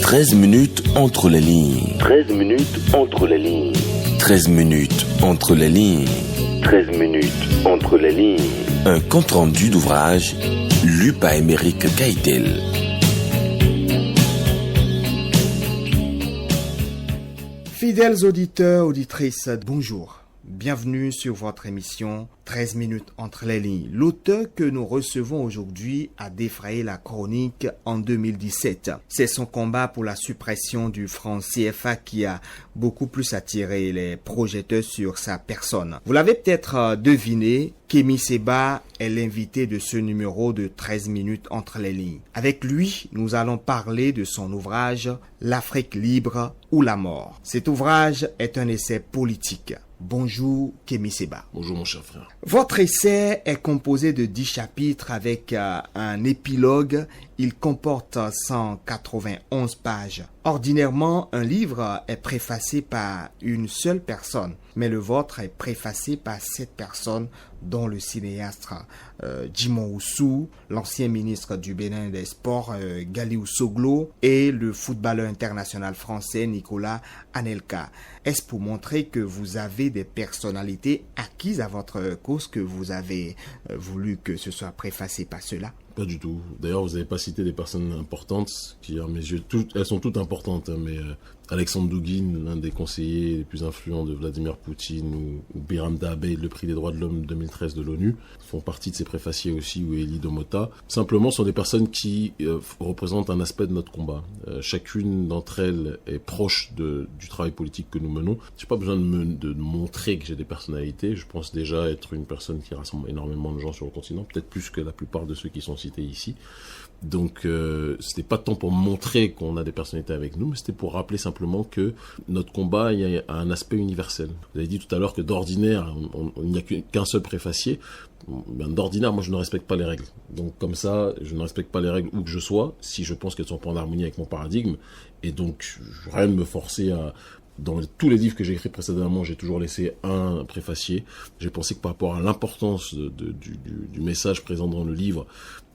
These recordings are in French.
13 minutes entre les lignes. 13 minutes entre les lignes. 13 minutes entre les lignes. 13 minutes entre les lignes. Un compte-rendu d'ouvrage lu par Émeric Keitel. Fidèles auditeurs, auditrices, bonjour. Bienvenue sur votre émission 13 minutes entre les lignes. L'auteur que nous recevons aujourd'hui a défrayé la chronique en 2017. C'est son combat pour la suppression du franc CFA qui a beaucoup plus attiré les projecteurs sur sa personne. Vous l'avez peut-être deviné, Kémy Séba est l'invité de ce numéro de 13 minutes entre les lignes. Avec lui, nous allons parler de son ouvrage « L'Afrique libre ou la mort ». Cet ouvrage est un essai politique. Bonjour Kémy Séba. Bonjour mon cher frère. Votre essai est composé de 10 chapitres avec un épilogue. Il comporte 191 pages. Ordinairement, un livre est préfacé par une seule personne, mais le vôtre est préfacé par 7 personnes, dont le cinéaste Djimon Houssou, l'ancien ministre du Bénin des Sports Gali Soglo et le footballeur international français Nicolas Anelka. Est-ce pour montrer que vous avez des personnalités acquises à votre cause que vous avez voulu que ce soit préfacé par cela? Pas du tout. D'ailleurs, vous n'avez pas cité des personnes importantes qui, à mes yeux, elles sont toutes importantes. Mais Alexandre Douguine, l'un des conseillers les plus influents de Vladimir Poutine, ou Biram Dahbeh, le prix des droits de l'homme 2013 de l'ONU, font partie de ces préfaciers aussi, ou Elie Domota. Simplement, ce sont des personnes qui représentent un aspect de notre combat. Chacune d'entre elles est proche du travail politique que nous menons. J'ai pas besoin de montrer que j'ai des personnalités. Je pense déjà être une personne qui rassemble énormément de gens sur le continent, peut-être plus que la plupart de ceux qui sont cités ici. Donc c'était pas tant pour montrer qu'on a des personnalités avec nous, mais c'était pour rappeler simplement que notre combat, il y a un aspect universel. Vous avez dit tout à l'heure que d'ordinaire, il n'y a qu'un seul préfacier. D'ordinaire, moi je ne respecte pas les règles. Donc comme ça, je ne respecte pas les règles où que je sois, si je pense qu'elles sont pas en harmonie avec mon paradigme. Et donc, rien de me forcer à... Dans tous les livres que j'ai écrits précédemment, j'ai toujours laissé un préfacier. J'ai pensé que par rapport à l'importance du message présent dans le livre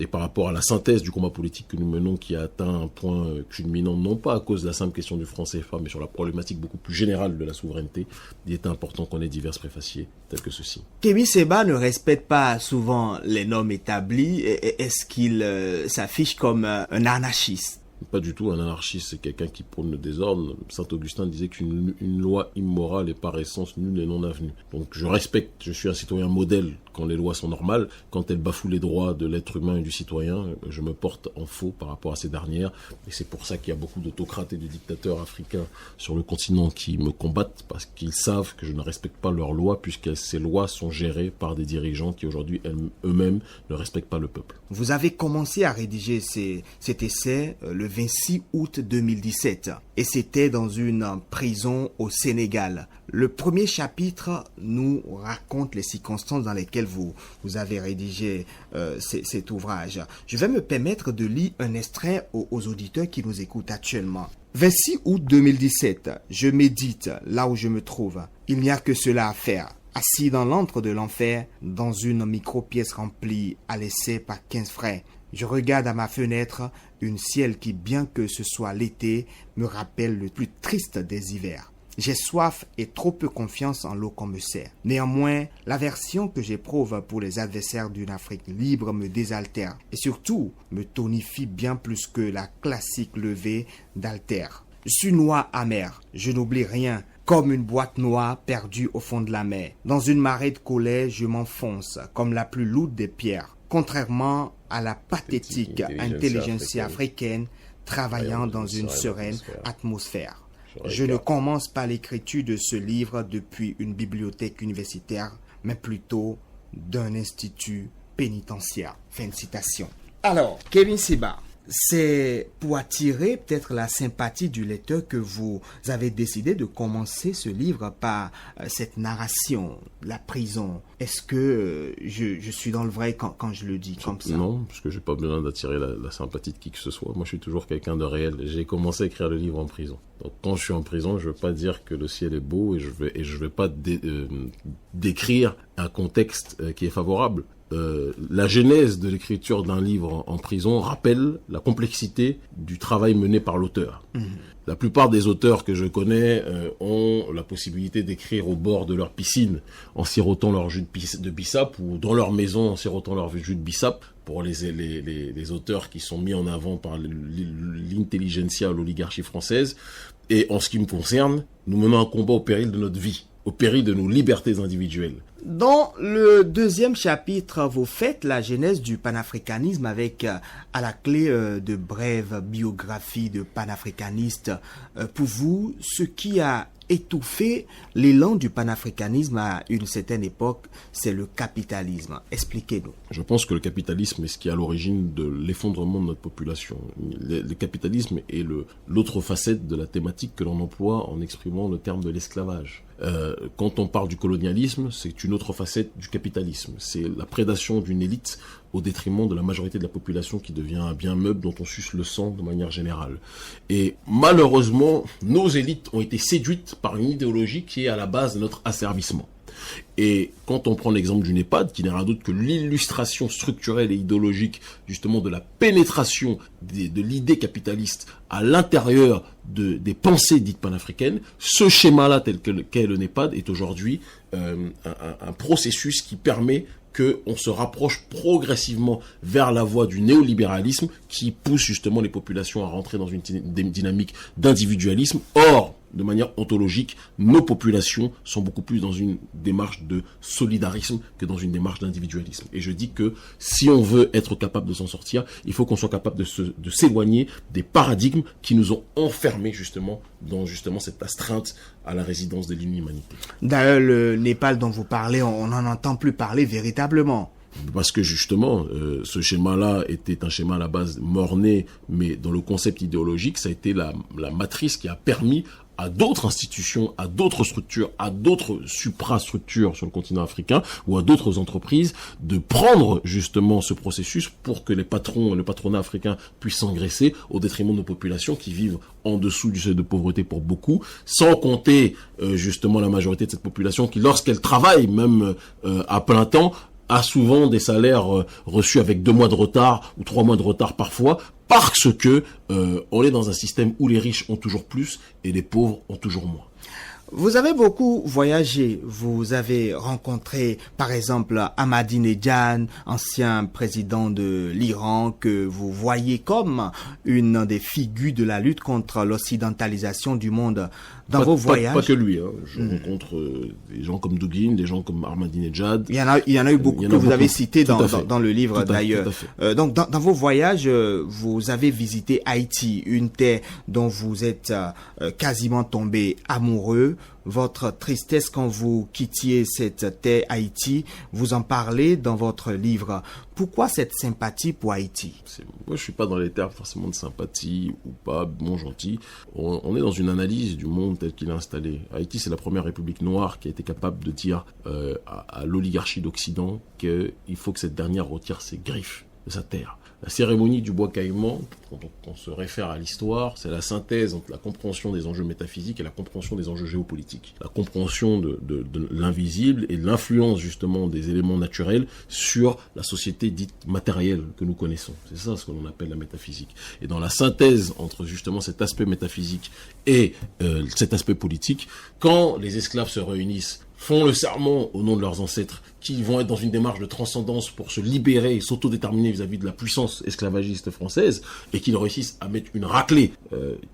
et par rapport à la synthèse du combat politique que nous menons qui a atteint un point culminant, non pas à cause de la simple question du franc CFA, mais sur la problématique beaucoup plus générale de la souveraineté, il était important qu'on ait divers préfaciers tels que ceci. Kémy Séba ne respecte pas souvent les normes établies. Est-ce qu'il s'affiche comme un anarchiste? Pas du tout. Un anarchiste, c'est quelqu'un qui prône le désordre. Saint-Augustin disait qu'une loi immorale est par essence nulle et non avenue. Donc je respecte, je suis un citoyen modèle quand les lois sont normales. Quand elles bafouent les droits de l'être humain et du citoyen, je me porte en faux par rapport à ces dernières. Et c'est pour ça qu'il y a beaucoup d'autocrates et de dictateurs africains sur le continent qui me combattent parce qu'ils savent que je ne respecte pas leurs lois puisque ces lois sont gérées par des dirigeants qui aujourd'hui eux-mêmes ne respectent pas le peuple. Vous avez commencé à rédiger cet essai le 26 août 2017 et c'était dans une prison au Sénégal. Le premier chapitre nous raconte les circonstances dans lesquelles vous avez rédigé cet ouvrage. Je vais me permettre de lire un extrait aux auditeurs qui nous écoutent actuellement. 26 août 2017, je médite là où je me trouve. Il n'y a que cela à faire. Assis dans l'antre de l'enfer, dans une micro-pièce remplie à l'essai par 15 frères, je regarde à ma fenêtre une ciel qui, bien que ce soit l'été, me rappelle le plus triste des hivers. J'ai soif et trop peu confiance en l'eau qu'on me sert. Néanmoins, l'aversion que j'éprouve pour les adversaires d'une Afrique libre me désaltère et surtout me tonifie bien plus que la classique levée d'altère. Je suis noir amer, je n'oublie rien, comme une boîte noire perdue au fond de la mer. Dans une marée de colère, je m'enfonce comme la plus lourde des pierres. Contrairement à la pathétique intelligentsia africaine travaillant dans une sereine atmosphère. Je ne commence pas l'écriture de ce livre depuis une bibliothèque universitaire, mais plutôt d'un institut pénitentiaire. Fin de citation. Alors, Kémy Séba, c'est pour attirer peut-être la sympathie du lecteur que vous avez décidé de commencer ce livre par cette narration, la prison. Est-ce que je suis dans le vrai quand je le dis comme ça? Non, parce que j'ai pas besoin d'attirer la sympathie de qui que ce soit. Moi, je suis toujours quelqu'un de réel. J'ai commencé à écrire le livre en prison. Donc, quand je suis en prison, je veux pas dire que le ciel est beau et je vais pas décrire un contexte qui est favorable. la genèse de l'écriture d'un livre en prison rappelle la complexité du travail mené par l'auteur. La plupart des auteurs que je connais ont la possibilité d'écrire au bord de leur piscine en sirotant leur jus de bissap ou dans leur maison en sirotant leur jus de bissap. Pour les auteurs qui sont mis en avant par l'intelligentsia, l'oligarchie française. Et en ce qui me concerne, nous menons un combat au péril de notre vie, au péril de nos libertés individuelles. Dans le deuxième chapitre, vous faites la genèse du panafricanisme avec à la clé de brèves biographies de panafricanistes. Pour vous, ce qui a étouffé l'élan du panafricanisme à une certaine époque, c'est le capitalisme. Expliquez-nous. Je pense que le capitalisme est ce qui est à l'origine de l'effondrement de notre population. Le capitalisme est l'autre facette de la thématique que l'on emploie en exprimant le terme de l'esclavage. Quand on parle du colonialisme, c'est une autre facette du capitalisme. C'est la prédation d'une élite au détriment de la majorité de la population qui devient un bien meuble dont on suce le sang de manière générale. Et malheureusement, nos élites ont été séduites par une idéologie qui est à la base de notre asservissement. Et quand on prend l'exemple du NEPAD, qui n'est rien d'autre que l'illustration structurelle et idéologique justement de la pénétration de l'idée capitaliste à l'intérieur des pensées dites panafricaines, ce schéma-là tel qu'est le NEPAD est aujourd'hui un processus qui permet qu'on se rapproche progressivement vers la voie du néolibéralisme qui pousse justement les populations à rentrer dans une dynamique d'individualisme. Or, de manière ontologique, nos populations sont beaucoup plus dans une démarche de solidarisme que dans une démarche d'individualisme. Et je dis que si on veut être capable de s'en sortir, il faut qu'on soit capable de s'éloigner des paradigmes qui nous ont enfermés justement dans justement cette astreinte à la résidence de l'inhumanité. D'ailleurs, le Népal dont vous parlez, on n'en entend plus parler véritablement. Parce que justement, ce schéma-là était un schéma à la base mort-né, mais dans le concept idéologique, ça a été la matrice qui a permis à d'autres institutions, à d'autres structures, à d'autres suprastructures sur le continent africain ou à d'autres entreprises de prendre justement ce processus pour que les patrons, le patronat africain puisse s'engraisser au détriment de nos populations qui vivent en dessous du seuil de pauvreté pour beaucoup, sans compter justement la majorité de cette population qui, lorsqu'elle travaille même à plein temps, a souvent des salaires reçus avec 2 mois de retard ou 3 mois de retard parfois, parce que on est dans un système où les riches ont toujours plus et les pauvres ont toujours moins. Vous avez beaucoup voyagé. Vous avez rencontré, par exemple, Ahmadinejad, ancien président de l'Iran, que vous voyez comme une des figures de la lutte contre l'occidentalisation du monde. Dans vos voyages. Pas que lui, hein. Je rencontre des gens comme Douguin, des gens comme Ahmadinejad. Il y en a eu beaucoup que vous avez cités dans le livre d'ailleurs. Donc, dans vos voyages, vous avez visité Haïti, une terre dont vous êtes quasiment tombé amoureux. Votre tristesse quand vous quittiez cette terre Haïti, vous en parlez dans votre livre. Pourquoi cette sympathie pour Haïti? Moi, je suis pas dans les termes forcément de sympathie ou pas, bon, gentil. On est dans une analyse du monde tel qu'il est installé. Haïti, c'est la première république noire qui a été capable de dire à l'oligarchie d'Occident qu'il faut que cette dernière retire ses griffes de sa terre. La cérémonie du bois caïman, quand on se réfère à l'histoire, c'est la synthèse entre la compréhension des enjeux métaphysiques et la compréhension des enjeux géopolitiques. La compréhension de l'invisible et de l'influence justement des éléments naturels sur la société dite matérielle que nous connaissons. C'est ça ce que l'on appelle la métaphysique. Et dans la synthèse entre justement cet aspect métaphysique et cet aspect politique, quand les esclaves se réunissent, font le serment au nom de leurs ancêtres, qui vont être dans une démarche de transcendance pour se libérer et s'autodéterminer vis-à-vis de la puissance esclavagiste française, et qu'ils réussissent à mettre une raclée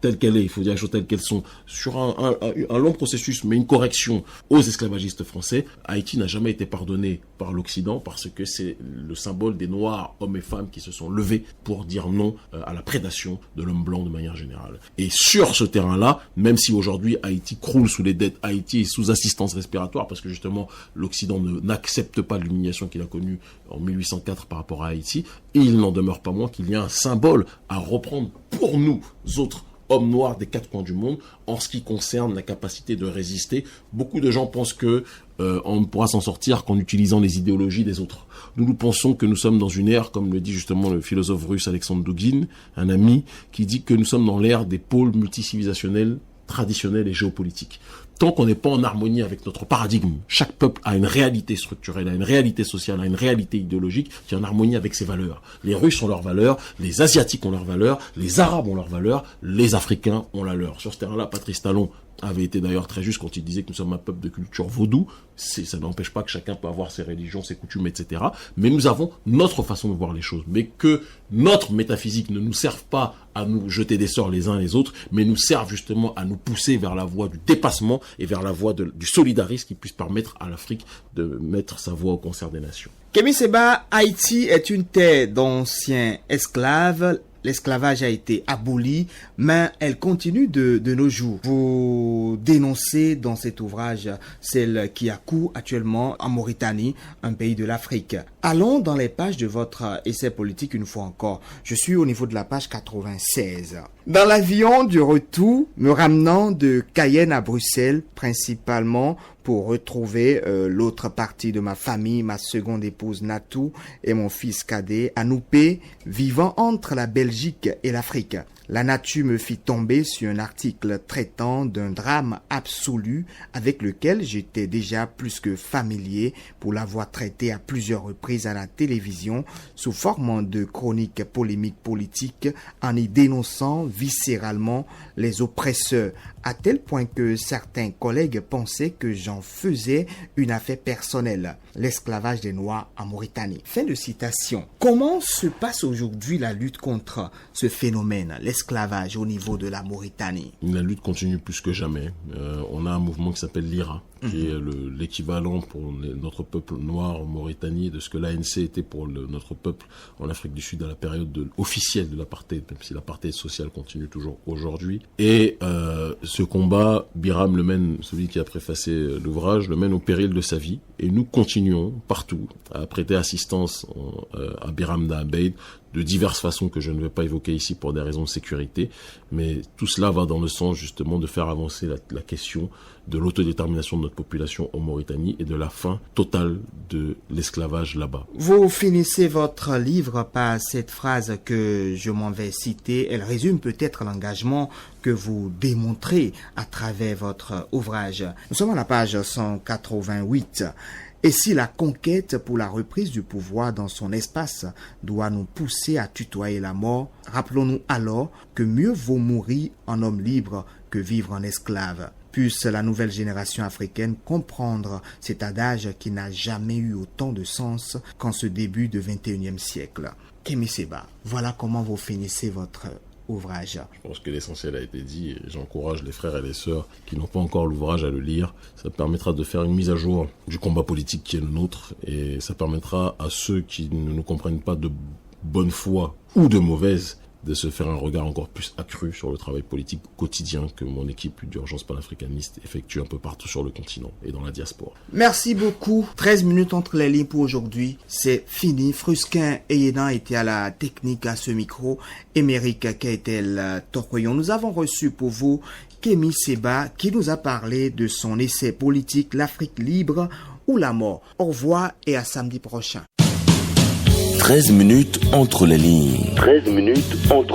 telle qu'elle est, il faut dire les choses telles qu'elles sont, sur un long processus, mais une correction aux esclavagistes français. Haïti n'a jamais été pardonné par l'Occident parce que c'est le symbole des Noirs, hommes et femmes, qui se sont levés pour dire non à la prédation de l'homme blanc de manière générale. Et sur ce terrain-là, même si aujourd'hui Haïti croule sous les dettes, Haïti est sous assistance respiratoire, parce que justement l'Occident n'accepte pas l'humiliation qu'il a connue en 1804 par rapport à Haïti, et il n'en demeure pas moins qu'il y a un symbole à reprendre pour nous autres hommes noirs des 4 coins du monde en ce qui concerne la capacité de résister. Beaucoup de gens pensent que on ne pourra s'en sortir qu'en utilisant les idéologies des autres. Nous pensons que nous sommes dans une ère, comme le dit justement le philosophe russe Alexandre Douguin, un ami, qui dit que nous sommes dans l'ère des pôles multicivilisationnels traditionnels et géopolitiques. tant qu'on n'est pas en harmonie avec notre paradigme, chaque peuple a une réalité structurelle, a une réalité sociale, a une réalité idéologique qui est en harmonie avec ses valeurs. Les Russes ont leurs valeurs, les Asiatiques ont leurs valeurs, les Arabes ont leurs valeurs, les Africains ont la leur. Sur ce terrain-là, Patrice Talon avait été d'ailleurs très juste quand il disait que nous sommes un peuple de culture vaudou. Ça n'empêche pas que chacun peut avoir ses religions, ses coutumes, etc. Mais nous avons notre façon de voir les choses. Mais que notre métaphysique ne nous serve pas à nous jeter des sorts les uns les autres, mais nous serve justement à nous pousser vers la voie du dépassement et vers la voie du solidarisme qui puisse permettre à l'Afrique de mettre sa voix au concert des nations. Kémy Séba, Haïti est une terre d'anciens esclaves. L'esclavage a été aboli, mais elle continue de nos jours. Vous dénoncez dans cet ouvrage celle qui a cours actuellement en Mauritanie, un pays de l'Afrique. Allons dans les pages de votre essai politique une fois encore. Je suis au niveau de la page 96. Dans l'avion du retour, me ramenant de Cayenne à Bruxelles, principalement pour retrouver l'autre partie de ma famille, ma seconde épouse Natou et mon fils cadet Anoupé, vivant entre la Belgique et l'Afrique. La nature me fit tomber sur un article traitant d'un drame absolu avec lequel j'étais déjà plus que familier pour l'avoir traité à plusieurs reprises à la télévision sous forme de chroniques polémiques politiques en y dénonçant viscéralement les oppresseurs, à tel point que certains collègues pensaient que j'en faisais une affaire personnelle, l'esclavage des Noirs en Mauritanie. Fin de citation. Comment se passe aujourd'hui la lutte contre ce phénomène, l'esclavage au niveau de la Mauritanie? La lutte continue plus que jamais. On a un mouvement qui s'appelle l'IRA, qui est l'équivalent pour notre peuple noir en Mauritanie de ce que l'ANC était pour notre peuple en Afrique du Sud à la période officielle de l'apartheid, même si l'apartheid social continue toujours aujourd'hui. Et ce combat, Biram le mène, celui qui a préfacé l'ouvrage, le mène au péril de sa vie. Et nous continuons partout à prêter assistance à Biram Abeid de diverses façons que je ne vais pas évoquer ici pour des raisons de sécurité. Mais tout cela va dans le sens justement de faire avancer la question de l'autodétermination de notre population en Mauritanie et de la fin totale de l'esclavage là-bas. Vous finissez votre livre par cette phrase que je m'en vais citer. Elle résume peut-être l'engagement que vous démontrez à travers votre ouvrage. Nous sommes à la page 188. Et si la conquête pour la reprise du pouvoir dans son espace doit nous pousser à tutoyer la mort, rappelons-nous alors que mieux vaut mourir en homme libre que vivre en esclave. Puisse la nouvelle génération africaine comprendre cet adage qui n'a jamais eu autant de sens qu'en ce début du XXIe siècle. Kémy Séba, voilà comment vous finissez votre ouvrage. Je pense que l'essentiel a été dit et j'encourage les frères et les sœurs qui n'ont pas encore l'ouvrage à le lire. Ça permettra de faire une mise à jour du combat politique qui est le nôtre et ça permettra à ceux qui ne nous comprennent pas de bonne foi ou de mauvaise de se faire un regard encore plus accru sur le travail politique quotidien que mon équipe d'urgence panafricaniste effectue un peu partout sur le continent et dans la diaspora. Merci beaucoup. 13 minutes entre les lignes pour aujourd'hui. C'est fini. Frusquin et Yedan étaient à la technique à ce micro. Émeric Keitel Torqueyon. Nous avons reçu pour vous Kémy Séba qui nous a parlé de son essai politique L'Afrique libre ou la mort. Au revoir et à samedi prochain. 13 minutes entre les lignes. 13 minutes entre